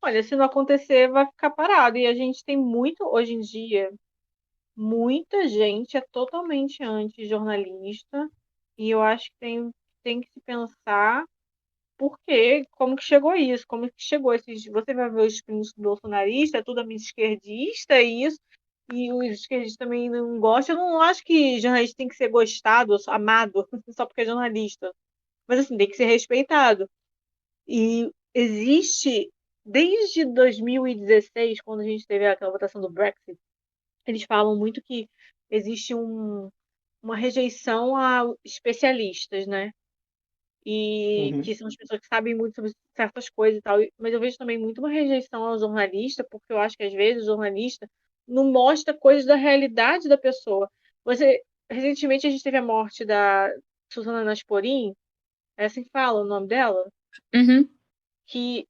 S2: olha, se não acontecer, vai ficar parado. E a gente tem muito, hoje em dia, muita gente é totalmente anti-jornalista. E eu acho que tem que se pensar por quê, como que chegou isso, como que chegou esses. Você vai ver os primos bolsonaristas, é tudo amigo esquerdista, e isso. E os esquerdistas também não gostam. Eu não acho que jornalista tem que ser gostado, amado, só porque é jornalista. Mas assim, tem que ser respeitado. E existe, desde 2016, quando a gente teve aquela votação do Brexit, eles falam muito que existe uma rejeição a especialistas, né? E
S1: Uhum.
S2: que são as pessoas que sabem muito sobre certas coisas e tal. Mas eu vejo também muito uma rejeição ao jornalista, porque eu acho que às vezes o jornalista não mostra coisas da realidade da pessoa. Recentemente a gente teve a morte da Susana Nasporin, é assim que fala o nome dela?
S3: Uhum.
S2: Que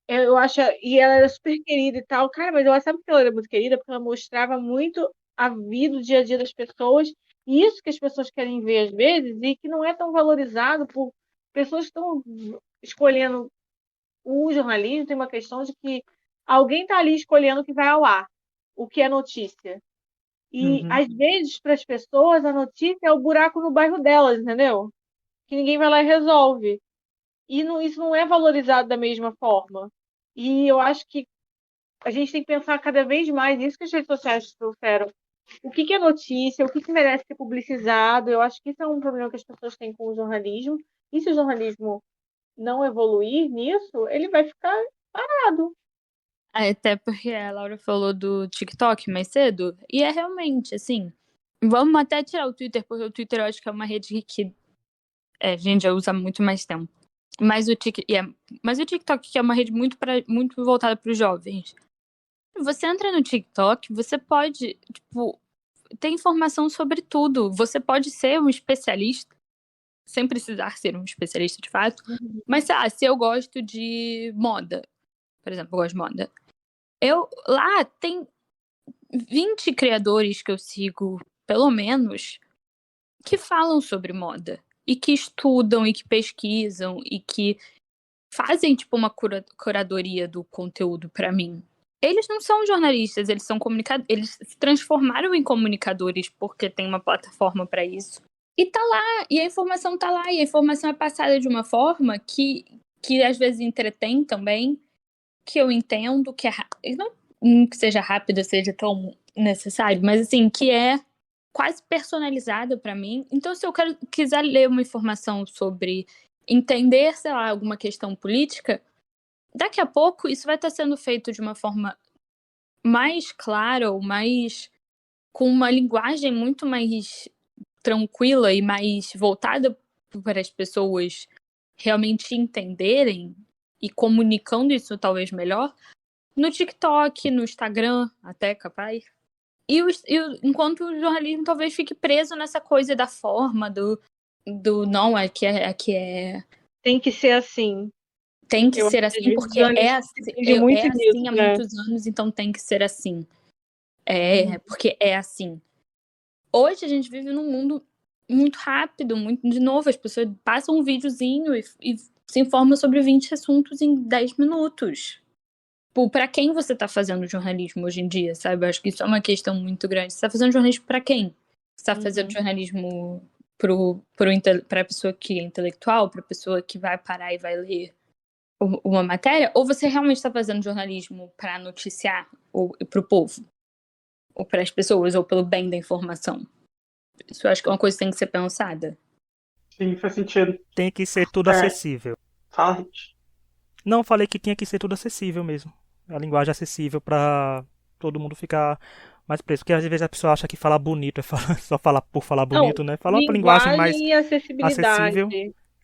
S2: eu acho, e ela era super querida e tal, cara, mas eu sabe que ela era muito querida porque ela mostrava muito a vida, o dia a dia das pessoas, e isso que as pessoas querem ver às vezes, e que não é tão valorizado por pessoas que estão escolhendo o jornalismo, tem uma questão de que alguém está ali escolhendo o que vai ao ar, o que é notícia. E
S1: Uhum.
S2: às vezes, para as pessoas, a notícia é o buraco no bairro delas, entendeu? Que ninguém vai lá e resolve. E isso não é valorizado da mesma forma. E eu acho que a gente tem que pensar cada vez mais nisso que as redes sociais trouxeram. O que é notícia, o que merece ser publicizado. Eu acho que isso é um problema que as pessoas têm com o jornalismo. E se o jornalismo não evoluir nisso, ele vai ficar parado.
S3: Até porque a Laura falou do TikTok mais cedo, e é realmente, assim, vamos até tirar o Twitter, porque o Twitter eu acho que é uma rede que a gente já usa há muito mais tempo. Mas o TikTok, que é uma rede muito voltada para os jovens. Você entra no TikTok, você pode, tipo, ter informação sobre tudo. Você pode ser um especialista, sem precisar ser um especialista de fato. Mas, se eu gosto de moda, por exemplo, eu gosto de moda. Lá tem 20 criadores que eu sigo, pelo menos, que falam sobre moda. E que estudam, e que pesquisam, e que fazem, tipo, uma curadoria do conteúdo pra mim. Eles não são jornalistas, eles são comunicadores. Eles se transformaram em comunicadores porque tem uma plataforma pra isso. E tá lá, e a informação tá lá, e a informação é passada de uma forma que às vezes entretém também, que eu entendo, que não que seja rápido, seja tão necessário, mas assim, que é quase personalizada pra mim. Então, se eu quiser ler uma informação sobre entender, sei lá, alguma questão política, daqui a pouco isso vai estar sendo feito de uma forma mais clara, ou mais com uma linguagem muito mais tranquila e mais voltada para as pessoas realmente entenderem e comunicando isso talvez melhor no TikTok, no Instagram, até capaz. Enquanto o jornalismo talvez fique preso nessa coisa da forma, do não, aqui é.
S2: Tem que ser assim.
S3: Tem que ser assim, porque é assim há muitos anos, então tem que ser assim. Porque é assim. Hoje a gente vive num mundo muito rápido, de novo, as pessoas passam um videozinho e se informam sobre 20 assuntos em 10 minutos. Pra quem você tá fazendo jornalismo hoje em dia, sabe? Eu acho que isso é uma questão muito grande. Você tá fazendo jornalismo pra quem? Você tá fazendo jornalismo pra pessoa que é intelectual, pra pessoa que vai parar e vai ler uma matéria? Ou você realmente tá fazendo jornalismo pra noticiar ou pro povo? Ou pras pessoas, ou pelo bem da informação? Isso eu acho que é uma coisa que tem que ser pensada.
S1: Sim, faz sentido.
S4: Tem que ser tudo acessível.
S1: Fala, gente.
S4: Não, falei que tinha que ser tudo acessível mesmo. A linguagem acessível pra todo mundo ficar mais preso. Porque às vezes a pessoa acha que falar bonito é só falar por falar bonito, né? Falar uma linguagem mais
S2: e acessibilidade.
S4: acessível.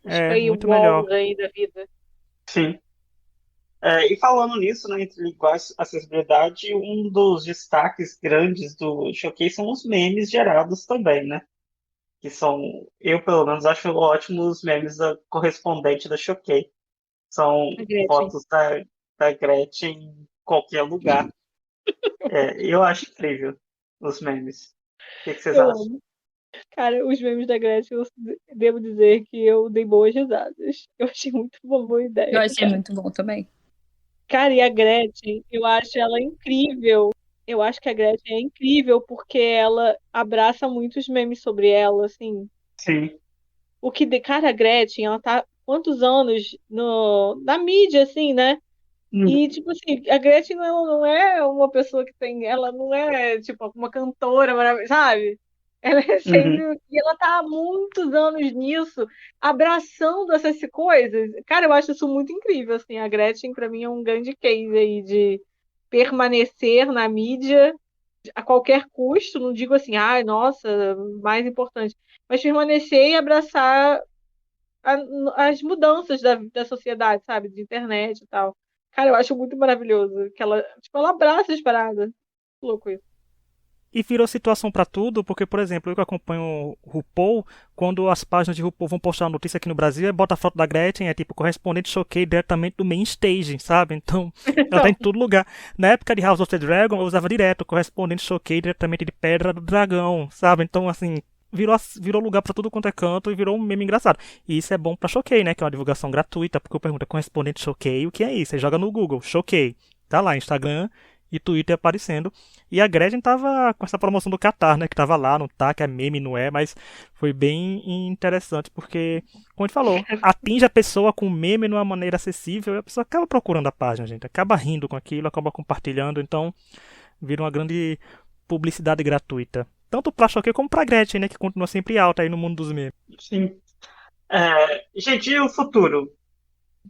S2: É
S4: muito melhor.
S2: Aí da vida.
S1: Sim. E falando nisso, né, entre linguagem e acessibilidade, um dos destaques grandes do Showcase são os memes gerados também, né? Que são, eu pelo menos acho ótimos os memes da correspondente da Showcase. São fotos da Gretchen em qualquer lugar. Eu acho incrível os memes. O que vocês acham?
S2: Amo. Cara, os memes da Gretchen, eu devo dizer que eu dei boas risadas. Eu achei muito boa ideia.
S3: Eu achei muito bom também.
S2: Cara, e a Gretchen, eu acho ela incrível. Eu acho que a Gretchen é incrível porque ela abraça muitos memes sobre ela, assim.
S1: Sim.
S2: Cara, a Gretchen, ela tá quantos anos na mídia, assim, né? E, tipo assim, a Gretchen não é uma pessoa que tem. Ela não é, tipo, uma cantora maravilhosa, sabe? Ela é sempre. E ela tá há muitos anos nisso, abraçando essas coisas. Cara, eu acho isso muito incrível, assim. A Gretchen, pra mim, é um grande case aí de permanecer na mídia a qualquer custo. Não digo assim, ai, nossa, mais importante. Mas permanecer e abraçar as mudanças da sociedade, sabe? De internet e tal. Cara, eu acho muito maravilhoso que ela abraça as paradas. Louco isso.
S4: E virou situação pra tudo, porque, por exemplo, eu que acompanho o RuPaul, quando as páginas de RuPaul vão postar notícia aqui no Brasil, bota a foto da Gretchen, é tipo correspondente Showcase diretamente do main stage, sabe? Então, ela tá em todo lugar. Na época de House of the Dragon, eu usava direto correspondente Showcase diretamente de Pedra do Dragão, sabe? Então, assim, virou lugar pra tudo quanto é canto e virou um meme engraçado. E isso é bom pra Showcase, né? Que é uma divulgação gratuita, porque eu pergunto, correspondente Showcase, o que é isso? Você joga no Google, Showcase. Tá lá, Instagram e Twitter aparecendo. E a Gretchen tava com essa promoção do Catar, né? Que tava lá, não tá, que é meme, não é, mas foi bem interessante, porque, como a gente falou, atinge a pessoa com meme de uma maneira acessível e a pessoa acaba procurando a página, gente. Acaba rindo com aquilo, acaba compartilhando, então vira uma grande publicidade gratuita. Tanto pra Choquei como pra Gretchen, né? Que continua sempre alta aí no mundo dos memes.
S1: Sim. Gente, e o futuro?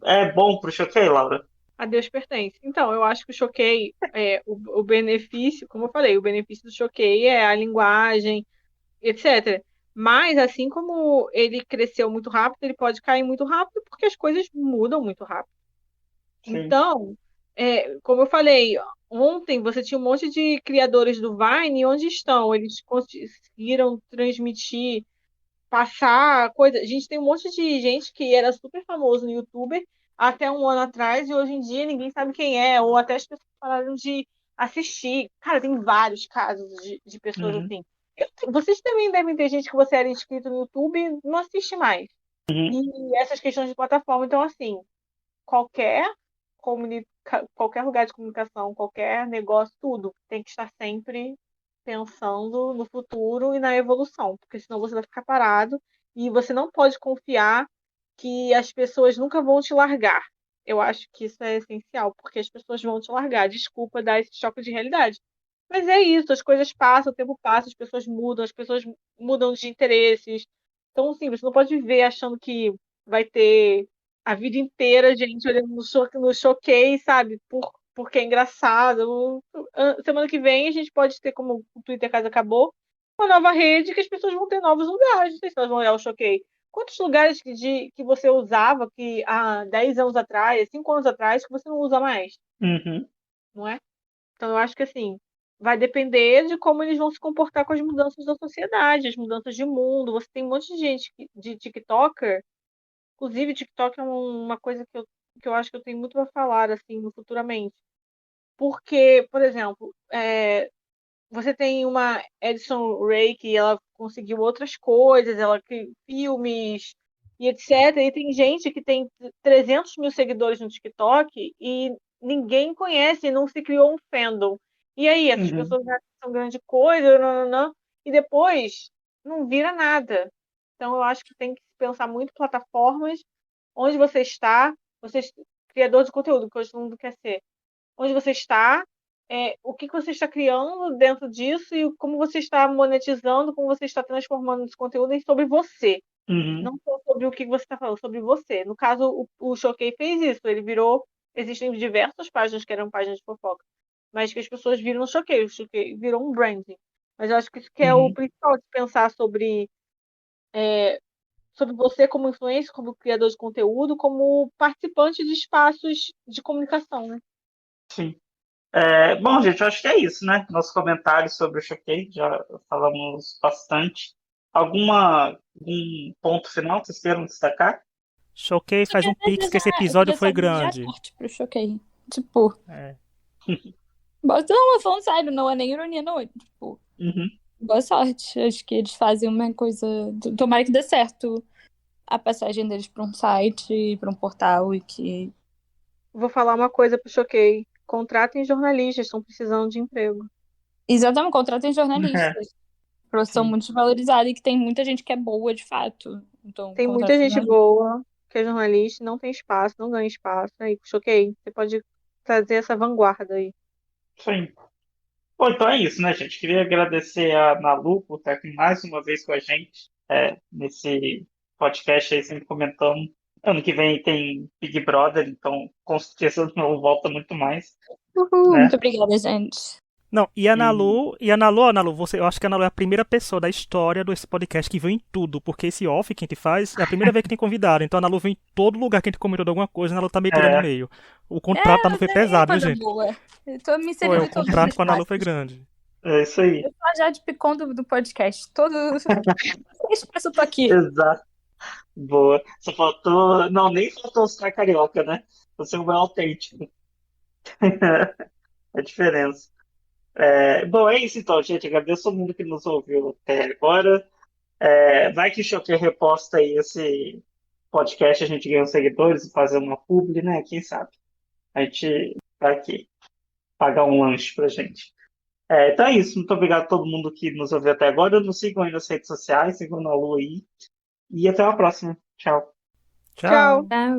S1: É bom pro Choquei, Laura?
S2: A Deus pertence. Então, eu acho que o Choquei, o benefício, como eu falei, o benefício do Choquei é a linguagem, etc. Mas, assim como ele cresceu muito rápido, ele pode cair muito rápido porque as coisas mudam muito rápido.
S1: Sim.
S2: Então, como eu falei, ontem você tinha um monte de criadores do Vine, e onde estão? Eles conseguiram transmitir, passar coisa. A gente tem um monte de gente que era super famoso no YouTube até um ano atrás, e hoje em dia ninguém sabe quem é, ou até as pessoas pararam de assistir. Cara, tem vários casos de pessoas
S1: Uhum.
S2: assim. Vocês também devem ter gente que você era inscrito no YouTube e não assiste mais.
S1: Uhum.
S2: E essas questões de plataforma, então, assim, qualquer qualquer lugar de comunicação, qualquer negócio, tudo tem que estar sempre pensando no futuro e na evolução, porque senão você vai ficar parado e você não pode confiar que as pessoas nunca vão te largar. Eu acho que isso é essencial, porque as pessoas vão te largar. Desculpa dar esse choque de realidade. Mas é isso, as coisas passam, o tempo passa, as pessoas mudam, as pessoas mudam de interesses. Então, assim, você não pode viver achando que vai ter a vida inteira gente olhando no Choquei, sabe? Porque é engraçado. Semana que vem a gente pode ter, como o Twitter Casa acabou, uma nova rede que as pessoas vão ter novos lugares. Não sei se elas vão olhar o Choquei. Quantos lugares que você usava que há 10 anos atrás, 5 anos atrás, que você não usa mais,
S1: Uhum.
S2: não é? Então eu acho que assim, vai depender de como eles vão se comportar com as mudanças da sociedade, as mudanças de mundo. Você tem um monte de gente de TikToker. Inclusive, TikTok é uma coisa que eu acho que eu tenho muito para falar, assim, futuramente. Porque, por exemplo, você tem uma Edison Ray que ela conseguiu outras coisas, ela criou filmes e etc. E tem gente que tem 300 mil seguidores no TikTok e ninguém conhece, não se criou um fandom. E aí, essas
S1: Uhum.
S2: pessoas já são grande coisa, não, e depois não vira nada. Então, eu acho que tem que pensar muito plataformas, onde você está, você criador de conteúdo, que hoje todo mundo quer ser, onde você está, o que você está criando dentro disso e como você está monetizando, como você está transformando esse conteúdo em sobre você.
S1: Uhum.
S2: Não só sobre o que você está falando, sobre você. No caso, o Choquei fez isso. Ele virou. Existem diversas páginas que eram páginas de fofoca, mas que as pessoas viram no Choquei. O Choquei virou um branding. Mas eu acho que isso que é o
S1: Uhum.
S2: principal de pensar sobre você como influencer, como criador de conteúdo, como participante de espaços de comunicação, né?
S1: Sim. Bom, gente, eu acho que é isso, né? Nossos comentários sobre o Choquei, já falamos bastante. Algum ponto final que vocês queiram destacar?
S4: Choquei, faz um pix que esse
S3: Eu
S4: episódio
S3: queria
S4: foi
S3: só desejar
S4: grande.
S3: sorte pro Choquei. Tipo,
S4: É.
S3: não, falando sério, não é nem ironia, não. Tipo,
S1: Uhum.
S3: boa sorte. Acho que eles fazem uma coisa. Tomara que dê certo a passagem deles pra um site, pra um portal e que.
S2: Vou falar uma coisa pro Choquei. Contratem jornalistas, estão precisando de emprego.
S3: Exatamente, contratem
S1: É,
S3: jornalistas. Profissão
S1: sim.
S3: muito desvalorizada e que tem muita gente que é boa de fato. Então,
S2: Tem muita
S3: contratem
S2: gente
S3: jornalistas.
S2: boa que é jornalista, não tem espaço, não ganha espaço. Aí, Choquei, você pode trazer essa vanguarda aí.
S1: Sim. Bom, então é isso, né, gente? Queria agradecer a Nalu por estar aqui mais uma vez com a gente nesse podcast aí, sempre comentando. Ano que vem tem Big Brother, então com certeza não volta muito mais,
S3: Uhul, muito
S1: né?
S3: obrigada, gente.
S4: Não, e a
S1: E
S4: Nalu, ó, Nalu, eu acho que a Nalu é a primeira pessoa da história desse podcast que veio em tudo, porque esse off que a gente faz é a primeira vez que tem convidado, então a Nalu vem em todo lugar que a gente comentou de alguma coisa, a Nalu tá metida no
S1: é,
S4: meio. O contrato da Nalu foi
S3: É
S4: pesado, viu,
S3: coisa
S4: gente?
S3: boa. Eu tô me
S4: Foi,
S3: inserindo
S4: o
S3: em todos os
S4: contrato com a Nalu foi
S3: espaços.
S4: grande.
S1: é isso aí.
S3: Eu sou a Jade Picon do podcast. Todo espaço eu tô aqui.
S1: Exato. Boa. Só faltou. Não, nem faltou os carioca, né? Você é um autêntico. A diferença. Bom, é isso então, gente. Agradeço todo mundo que nos ouviu até agora. Vai que o Choquei reposta aí esse podcast, a gente ganha uns seguidores e fazer uma publi, né? Quem sabe? A gente vai aqui pagar um lanche pra gente. Então é isso. Muito obrigado a todo mundo que nos ouviu até agora. Nos sigam aí nas redes sociais, sigam na Lu aí. E até a próxima. Tchau.
S4: Tchau.
S2: Tchau!
S3: Tá?